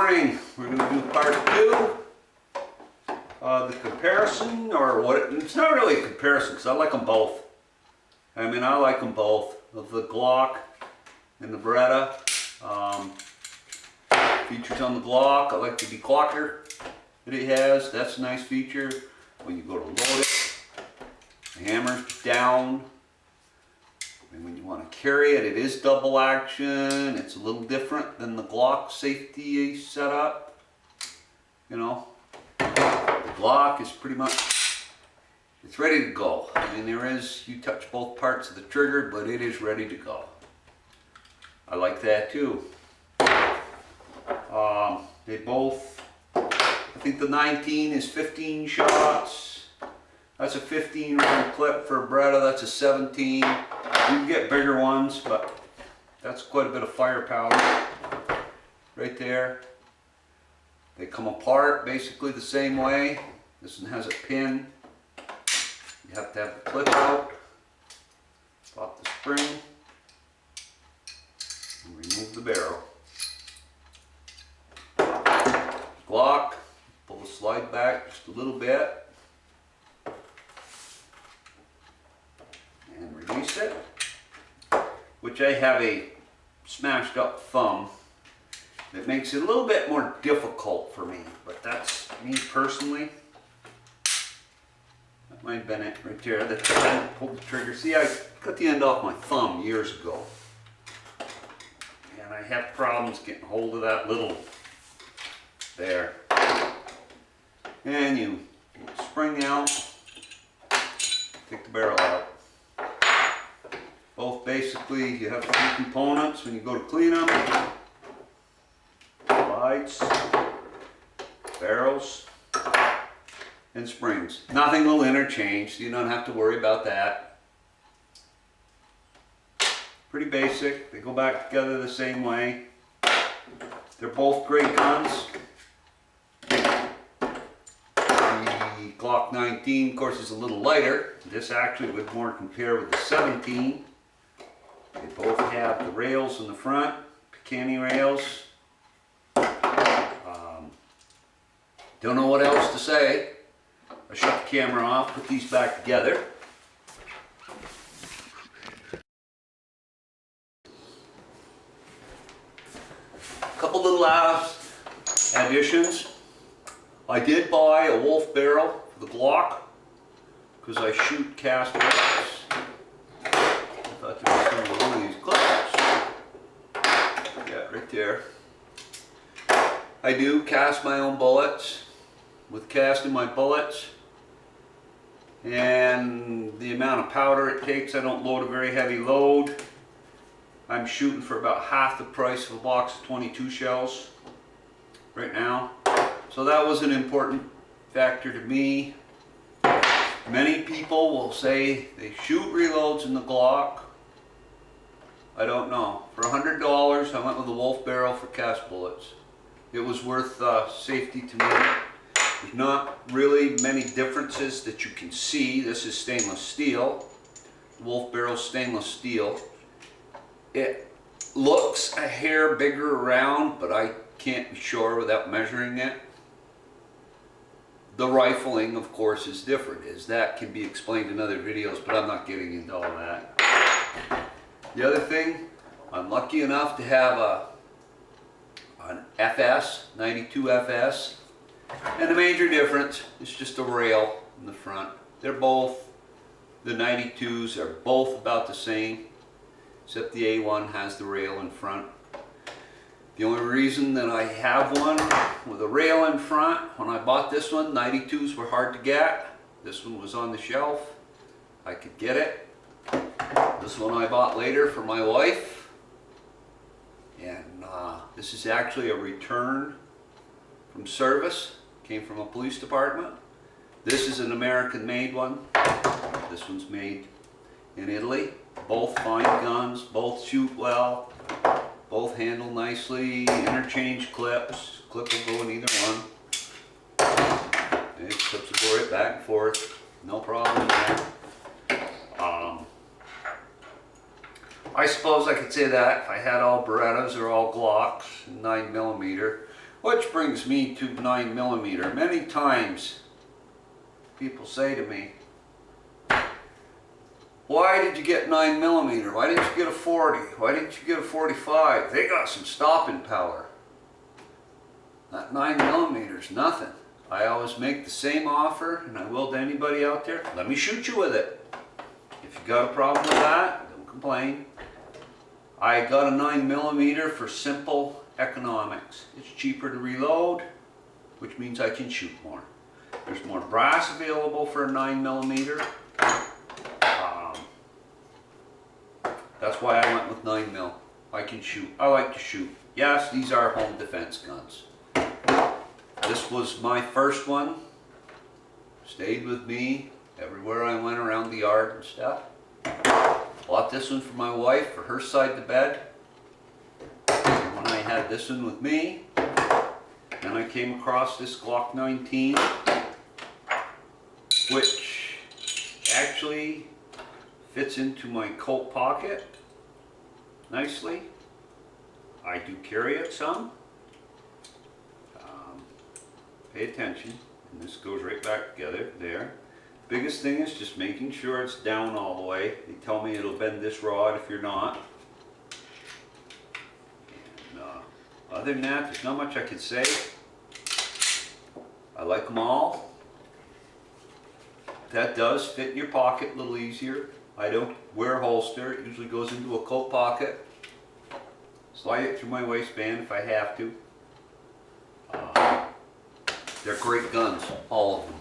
morning. We're going to do part 2 of the comparison, or what? It's not really a comparison because I like them both. I mean, I like them both. Of the Glock and the Beretta. Features on the Glock. I like the declocker that it has. That's a nice feature. When you go to load it, the hammer's down. And when you want to carry it, it is double action. It's a little different than the Glock safety setup. You know, the Glock is pretty much, it's ready to go. I mean, you touch both parts of the trigger, but it is ready to go. I like that too. They both, I think the 19 is 15 shots. That's a 15 round clip for a Beretta. That's a 17. You can get bigger ones, but that's quite a bit of firepower right there. They come apart basically the same way. This one has a pin. You have to have the clip out, pop the spring, and remove the barrel. Glock, pull the slide back just a little bit and release it, which I have a smashed up thumb that makes it a little bit more difficult for me, but that's me personally. That might have been it right there. That's I pulled the trigger. See, I cut the end off my thumb years ago, and I have problems getting hold of that little there. And you spring out, take the barrel out. Both basically, you have 3 components when you go to clean them. Slides, barrels, and springs. Nothing will interchange, so you don't have to worry about that. Pretty basic. They go back together the same way. They're both great guns. The Glock 19, of course, is a little lighter. This actually would more compare with the 17. They both have the rails in the front, Picatinny rails. Don't know what else to say. I shut the camera off, put these back together. Couple little additions. I did buy a wolf barrel for the Glock because I shoot cast bullets. I thought there was some one of these clips. Yeah, right there. I do cast my own bullets. With casting my bullets and the amount of powder it takes, I don't load a very heavy load. I'm shooting for about half the price of a box of 22 shells right now. So that was an important factor to me. Many people will say they shoot reloads in the Glock. I don't know. For $100, I went with a wolf barrel for cast bullets. It was worth safety to me. There's not really many differences that you can see. This is stainless steel. Wolf barrel stainless steel. It looks a hair bigger around, but I can't be sure without measuring it. The rifling, of course, is different. That can be explained in other videos, but I'm not getting into all that. The other thing, I'm lucky enough to have an FS, 92 FS. And the major difference is just a rail in the front. They're both, the 92s are both about the same, except the A1 has the rail in front. The only reason that I have one with a rail in front, when I bought this one, 92s were hard to get. This one was on the shelf. I could get it. This one I bought later for my wife. And this is actually a return from service. Came from a police department. This is an American made one. This one's made in Italy. Both fine guns, both shoot well, both handle nicely, interchange clips. Clip will go in either one. Okay, clips will go right back and forth. No problem there. I suppose I could say that if I had all Berettas or all Glocks, 9mm, Which brings me to 9mm. Many times people say to me, why did you get 9mm? Why didn't you get a 40? Why didn't you get a 45? They got some stopping power. That 9mm, nothing. I always make the same offer, and I will to anybody out there. Let me shoot you with it. If you got a problem with that, don't complain. I got a 9mm for simple economics. It's cheaper to reload, which means I can shoot more. There's more brass available for a 9mm. That's why I went with 9mm. I can shoot. I like to shoot. Yes, these are home defense guns. This was my first one. Stayed with me everywhere I went around the yard and stuff. Bought this one for my wife for her side of the bed. And when I had this one with me, then I came across this Glock 19, which actually fits into my coat pocket nicely. I do carry it some. Pay attention, and this goes right back together there. Biggest thing is just making sure it's down all the way. They tell me it'll bend this rod if you're not. And, other than that, there's not much I could say. I like them all. That does fit in your pocket a little easier. I don't wear a holster. It usually goes into a coat pocket. Slide it through my waistband if I have to. They're great guns, all of them.